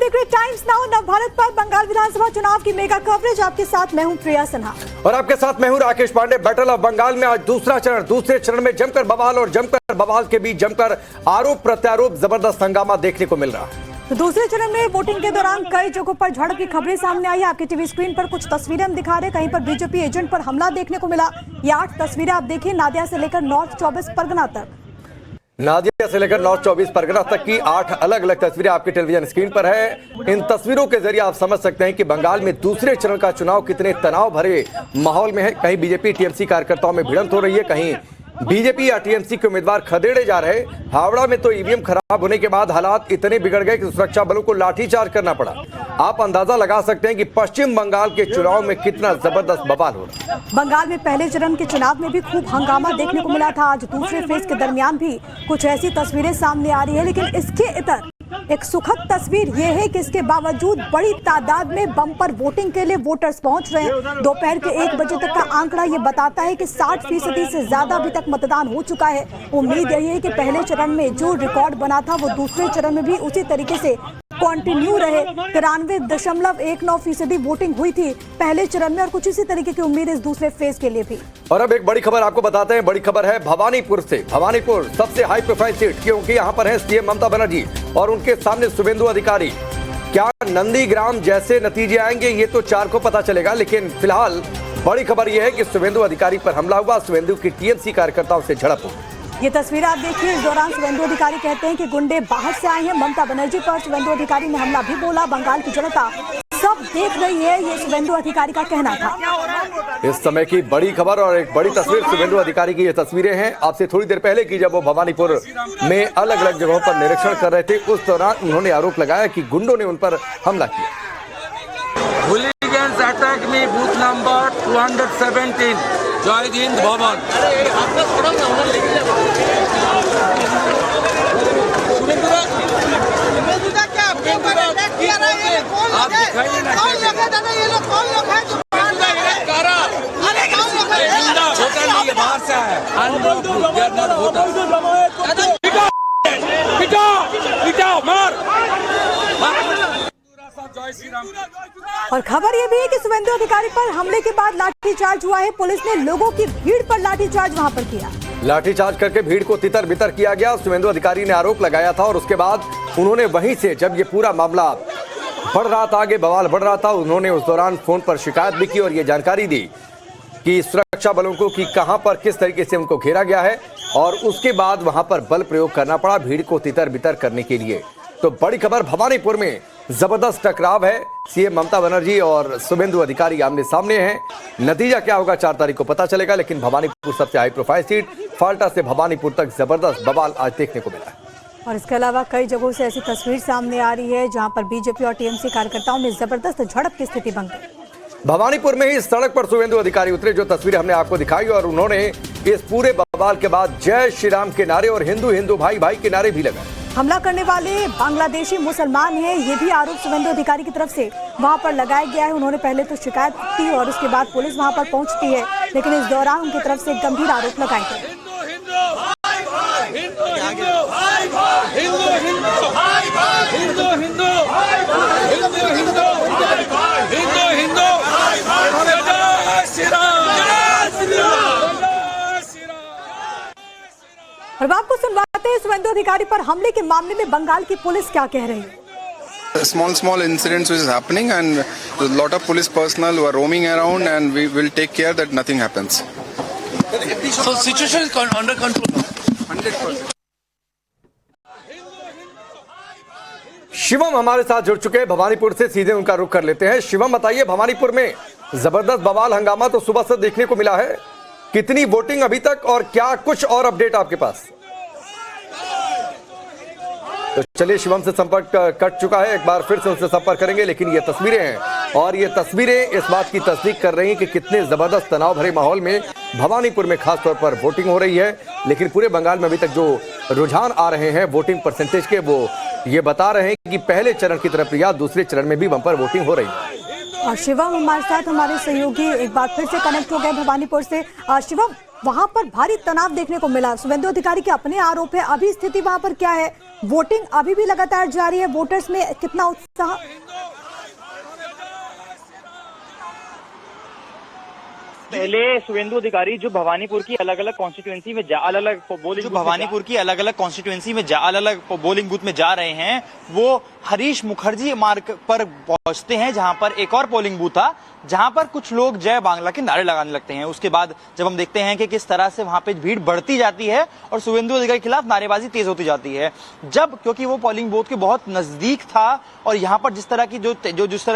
देख रहे times now Navbharat पर। बंगाल विधानसभा चुनाव की मेगा कवरेज, आपके साथ मैं हूं प्रिया सिन्हा और आपके साथ मैं हूं राकेश पांडे। बैटल ऑफ बंगाल में आज दूसरा चरण, दूसरे चरण में जमकर बवाल और जमकर बवाल के बीच जमकर आरोप प्रत्यारोप, जबरदस्त हंगामा देखने को मिल रहा है। तो दूसरे चरण में वोटिंग के दौरान कई जगहों पर झड़प की खबरें सामने आई। आपके टीवी स्क्रीन पर कुछ तस्वीरें हम दिखा रहे हैं। कहीं पर बीजेपी एजेंट पर हमला देखने को मिला। ये 8 तस्वीरें आप देखिए, नादिया से लेकर नॉर्थ 24 परगना तक। नादिया से लेकर नॉर्थ 24 परगना तक की 8 अलग अलग तस्वीरें आपके टेलीविजन स्क्रीन पर है। इन तस्वीरों के जरिए आप समझ सकते हैं कि बंगाल में दूसरे चरण का चुनाव कितने तनाव भरे माहौल में है। कहीं बीजेपी टीएमसी कार्यकर्ताओं में भिड़ंत हो रही है, कहीं बीजेपी या टीएमसी के उम्मीदवार खदेड़े जा रहे। हावड़ा में तो ईवीएम खराब होने के बाद हालात इतने बिगड़ गए कि सुरक्षा बलों को लाठीचार्ज करना पड़ा। आप अंदाजा लगा सकते हैं कि पश्चिम बंगाल के चुनाव में कितना जबरदस्त बवाल हो रहा है। बंगाल में पहले चरण के चुनाव में भी खूब हंगामा देखने को मिला था। आज दूसरे फेज के दरमियान भी कुछ ऐसी तस्वीरें सामने आ रही है, लेकिन इसके इतर एक सुखद तस्वीर ये है कि इसके बावजूद बड़ी तादाद में बम्पर वोटिंग के लिए वोटर्स पहुंच रहे हैं। दोपहर के 1 बजे तक का आंकड़ा ये बताता है कि 60% से ज्यादा अभी तक मतदान हो चुका है। उम्मीद यही है कि पहले चरण में जो रिकॉर्ड बना था वो दूसरे चरण में भी उसी तरीके से कंटिन्यू रहे। 93.19% वोटिंग हुई थी पहले चरण में और कुछ इसी तरीके की उम्मीद इस दूसरे फेज के लिए भी। और अब एक बड़ी खबर आपको बताते हैं। बड़ी खबर है भवानीपुर से। भवानीपुर सबसे हाई प्रोफाइल सीट, क्योंकि यहाँ पर है सीएम ममता बनर्जी और उनके सामने शुभेंदु अधिकारी। क्या नंदीग्राम जैसे नतीजे आएंगे ये तो 4 को पता चलेगा, लेकिन फिलहाल बड़ी खबर यह है कि शुभेंदु अधिकारी पर हमला हुआ। शुभेंदु की टीएमसी कार्यकर्ताओं से झड़प हुई। ये तस्वीर आप देखिए। इस दौरान शुभेंदु अधिकारी कहते हैं कि गुंडे बाहर से आए हैं। ममता बनर्जी पर शुभेंदु अधिकारी ने हमला भी बोला। बंगाल की जनता सब देख रही है, ये शुभेंदु अधिकारी का कहना था। इस समय की बड़ी खबर और एक बड़ी तस्वीर शुभेंदु अधिकारी की ये तस्वीरें हैं आपसे थोड़ी देर पहले की, जब वो भवानीपुर में अलग अलग जगहों पर निरीक्षण कर रहे थे। उस दौरान उन्होंने आरोप लगाया कि गुंडों ने उन पर हमला किया। हुलिगेंस अटैक मी बूथ नंबर 217 जय हिंद भवन। आप दिखाइए ना छोटा नहीं है, बाहर से आया। और खबर ये भी है कि शुभेंदु अधिकारी पर हमले के बाद लाठीचार्ज हुआ है। पुलिस ने लोगों की भीड़ पर लाठीचार्ज वहां पर किया। लाठीचार्ज करके भीड़ को तितर बितर किया गया। शुभेंदु अधिकारी ने आरोप लगाया था और उसके बाद उन्होंने वहीं से, जब ये पूरा मामला बढ़ रहा था, आगे बवाल बढ़ रहा था, उन्होंने उस दौरान फोन पर शिकायत भी की और ये जानकारी दी कि सुरक्षा बलों को कि कहां पर किस तरीके से उनको घेरा गया है और उसके बाद वहां पर बल प्रयोग करना पड़ा भीड़ को तितर बितर करने के लिए। तो बड़ी खबर, भवानीपुर में जबरदस्त टकराव है। सीएम ममता बनर्जी और शुभेंदु अधिकारी आमने सामने हैं। नतीजा क्या होगा 4 तारीख को पता चलेगा, लेकिन भवानीपुर सबसे हाई प्रोफाइल सीट, फाल्टा से भवानीपुर तक जबरदस्त बवाल आज देखने को मिला है। और इसके अलावा कई जगहों से ऐसी तस्वीर सामने आ रही है जहां पर बीजेपी और टीएमसी कार्यकर्ताओं में जबरदस्त झड़प की स्थिति बन गई। भवानीपुर में ही सड़क पर शुभेंदु अधिकारी उतरे, जो तस्वीरें हमने आपको दिखाई, और उन्होंने इस पूरे बवाल के बाद जय श्री राम के नारे और हिंदू हिंदू भाई भाई के नारे भी लगाए। हमला करने वाले बांग्लादेशी मुसलमान हैं, ये भी आरोप शुभेंदु अधिकारी की तरफ से वहां पर लगाया गया है। उन्होंने पहले तो शिकायत की और उसके बाद पुलिस वहां पर पहुंचती है, लेकिन इस दौरान उनकी तरफ से गंभीर आरोप लगाए गए। और आपको सुनवाते हैं शुभेंदु अधिकारी पर हमले के मामले में बंगाल की पुलिस क्या कह रही है। Small incidents which is happening and a lot of police personnel who are roaming around and we will take care that nothing happens. So situation is under control. 100%. Shivam हमारे साथ जुड़ चुके हैं भवानीपुर से, सीधे उनका रुख कर लेते हैं। शिवम बताइए, भवानीपुर में जबरदस्त बवाल हंगामा तो सुबह से देखने को मिला है, कितनी वोटिंग अभी तक और क्या कुछ और अपडेट आपके पास? तो चलिए, शिवम से संपर्क कट चुका है, एक बार फिर से उनसे संपर्क करेंगे। लेकिन ये तस्वीरें हैं और ये तस्वीरें इस बात की तस्दीक कर रही हैं कि कितने जबरदस्त तनाव भरे माहौल में भवानीपुर में खासतौर पर वोटिंग हो रही है। लेकिन पूरे बंगाल में अभी तक जो रुझान आ रहे हैं वोटिंग परसेंटेज के, वो ये बता रहे हैं कि पहले चरण की तरफ या दूसरे चरण में भी बम्पर वोटिंग हो रही है। और शिवम हमारे साथ, हमारे सहयोगी एक बार फिर से कनेक्ट हो गए भवानीपुर से। शिवम, वहां पर भारी तनाव देखने को मिला। शुभेंदु अधिकारी के अपने आरोप है, अभी स्थिति वहां पर क्या है वोटिंग अभी भी लगातार जारी है, वोटर्स में कितना उत्साह? पहले शुभेंदु अधिकारी जो भवानीपुर की अलग अलग कॉन्स्टिट्यूएंसी में अलग पोलिंग बूथ में जा रहे हैं, वो हरीश मुखर्जी मार्ग पर पहुंचते हैं, जहां पर एक और पोलिंग बूथ था जहां पर कुछ लोग जय बांग्ला के नारे लगाने लगते हैं। उसके बाद जब हम देखते हैं कि किस तरह से वहां पे भीड़ बढ़ती जाती है और शुभेंदु अधिकारी के खिलाफ नारेबाजी तेज होती जाती है, जब क्योंकि वो पोलिंग बूथ के बहुत नजदीक था और यहाँ पर जिस तरह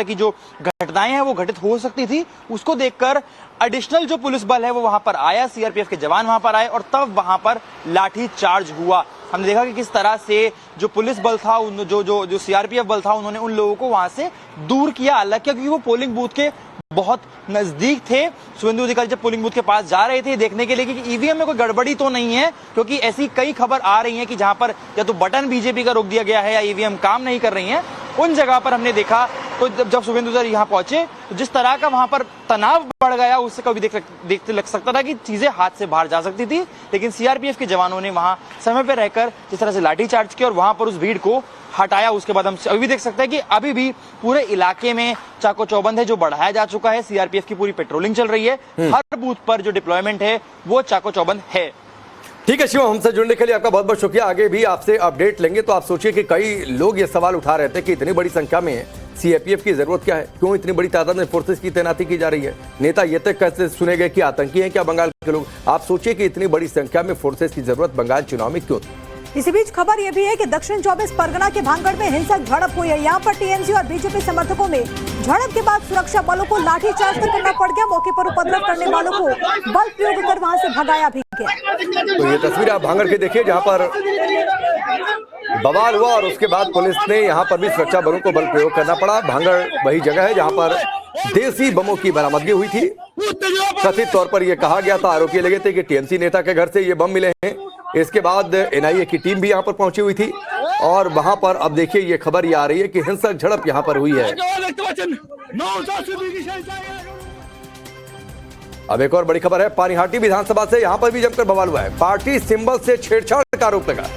की जो घटनाएं हैं वो घटित हो सकती थी, उसको देखकर एडिशनल जो पुलिस बल है वो वहां पर आया, सीआरपीएफ के जवान वहां पर आए और तब वहां पर लाठी चार्ज हुआ। हमने देखा कि किस तरह से जो पुलिस बल था, जो सीआरपीएफ बल था, उन्होंने उन लोगों को वहां से दूर किया, अलग किया, क्योंकि वो पोलिंग बूथ के बहुत नजदीक थे। शुभेंदु अधिकारी जब पोलिंग बूथ के पास जा रहे थे देखने के लिए कि ईवीएम में कोई गड़बड़ी तो नहीं है, क्योंकि ऐसी कई खबर आ रही है कि जहां पर या तो बटन बीजेपी का रोक दिया गया है या ईवीएम काम नहीं कर रही है। उन जगह पर हमने देखा तो जब शुभेंदु अधिकारी यहाँ पहुंचे तो जिस तरह का वहां पर तनाव बढ़ गया, उससे कभी देखते लग सकता था कि चीजें हाथ से बाहर जा सकती थी, लेकिन सीआरपीएफ के जवानों ने वहां समय पर रहकर जिस तरह से लाठीचार्ज किया और वहां पर उस भीड़ को हटाया। उसके बाद हम अभी देख सकते हैं कि अभी भी पूरे इलाके में चाको चौबंद है जो बढ़ाया जा चुका है, सीआरपीएफ की पूरी पेट्रोलिंग चल रही है, हर बूथ पर जो डिप्लॉयमेंट है वो चाको चौबंद है। ठीक है शिवम, हमसे जुड़ने के लिए आपका बहुत बहुत शुक्रिया। आगे भी आपसे अपडेट लेंगे। तो आप सोचिए कि कई लोग ये सवाल उठा रहे थे कि इतनी बड़ी संख्या में सीआरपीएफ की जरूरत क्या है, क्यों इतनी बड़ी तादाद में फोर्सेस की तैनाती की जा रही है, नेता ये तक कैसे सुने गए कि आतंकी हैं क्या बंगाल के लोग। आप सोचिए कि इतनी बड़ी संख्या में फोर्सेस की जरूरत बंगाल चुनाव में क्यों थी। इसी बीच खबर यह भी है कि दक्षिण 24 परगना के भांगड़ में हिंसक झड़प हुई है। यहाँ पर टीएमसी और बीजेपी समर्थकों में झड़प के बाद सुरक्षा बलों को लाठीचार्ज करना पड़ गया। मौके पर उपद्रव करने वालों को बल प्रयोग कर वहां से भगाया भी गया। तो ये तस्वीर आप भांगड़ की देखिए जहां पर बवाल हुआ और उसके बाद पुलिस ने यहां पर भी सुरक्षा बलों को बल प्रयोग करना पड़ा। भांगड़ वही जगह है जहां पर देसी बमों की बरामदगी हुई थी। कथित तौर पर यह कहा गया था, आरोपी लगे थे कि टीएमसी नेता के घर से ये बम मिले हैं। इसके बाद एनआईए की टीम भी यहां पर पहुंची हुई थी और वहां पर अब देखिए ये खबर ये आ रही है कि हिंसक झड़प यहां पर हुई है। अब एक और बड़ी खबर है पानीहाटी विधानसभा से, यहां पर भी जमकर बवाल हुआ है। पार्टी सिंबल से छेड़छाड़ का आरोप लगा।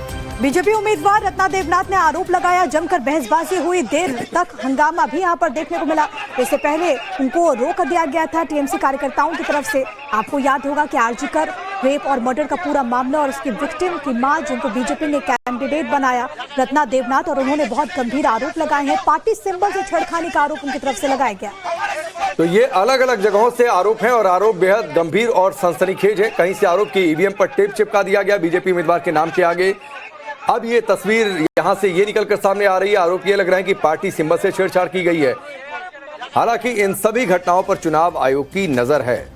बीजेपी उम्मीदवार रत्ना देवनाथ ने आरोप लगाया, जमकर बहसबाजी हुई, देर तक हंगामा भी यहां पर देखने को मिला। इससे पहले उनको रोक दिया गया था टीएमसी कार्यकर्ताओं की तरफ से। आपको याद होगा कि आरजीकर रेप और मर्डर का पूरा मामला और उसकी विक्टिम की मां, जिनको बीजेपी ने कैंडिडेट बनाया रत्ना देवनाथ, और उन्होंने बहुत गंभीर आरोप लगाए हैं। पार्टी सिंबल से छेड़खानी का आरोप उनकी तरफ से लगाया गया। तो ये अलग अलग जगहों से आरोप हैं और आरोप बेहद गंभीर और सनसनीखेज है। कहीं से आरोप की ईवीएम पर टेप चिपका दिया गया बीजेपी उम्मीदवार के नाम के आगे। अब ये तस्वीर यहां से ये निकलकर सामने आ रही है, आरोप ये लग रहा है कि पार्टी सिंबल से छेड़छाड़ की गई है। हालांकि इन सभी घटनाओं पर चुनाव आयोग की नजर है।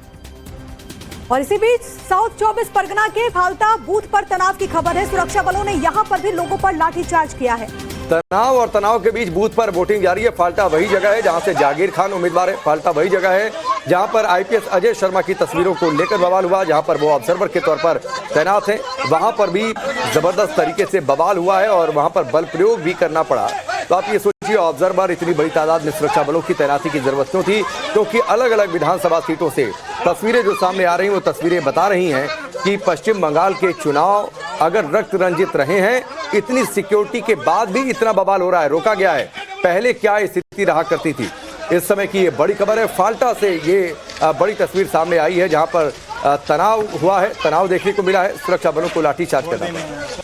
और इसी बीच साउथ 24 परगना के फाल्टा बूथ पर तनाव की खबर है। सुरक्षा बलों ने यहां पर भी लोगों पर लाठीचार्ज किया है। तनाव और तनाव के बीच बूथ पर वोटिंग जारी है। फाल्टा वही जगह है जहां से जागीर खान उम्मीदवार है। फाल्टा वही जगह है जहां पर आईपीएस अजय शर्मा की तस्वीरों को लेकर बवाल हुआ, जहां पर वो ऑब्जर्वर के तौर पर तैनात हैं। वहां पर भी जबरदस्त तरीके से बवाल हुआ है और वहां पर बल प्रयोग भी करना पड़ा। तो आप ये सोचिए, ऑब्जर्वर इतनी बड़ी तादाद में सुरक्षा बलों की तैनाती की जरूरत क्यों थी, क्योंकि अलग अलग विधानसभा सीटों से तस्वीरें जो सामने आ रही हैं वो तस्वीरें बता रही हैं कि पश्चिम बंगाल के चुनाव अगर रक्त रंजित रहे हैं, इतनी सिक्योरिटी के बाद भी इतना बवाल हो रहा है, रोका गया है। पहले क्या स्थिति रहा करती थी। इस समय की ये बड़ी खबर है। फाल्टा से ये बड़ी तस्वीर सामने आई है जहां पर तनाव हुआ है, तनाव देखने को मिला है, सुरक्षा बलों को लाठीचार्ज करना।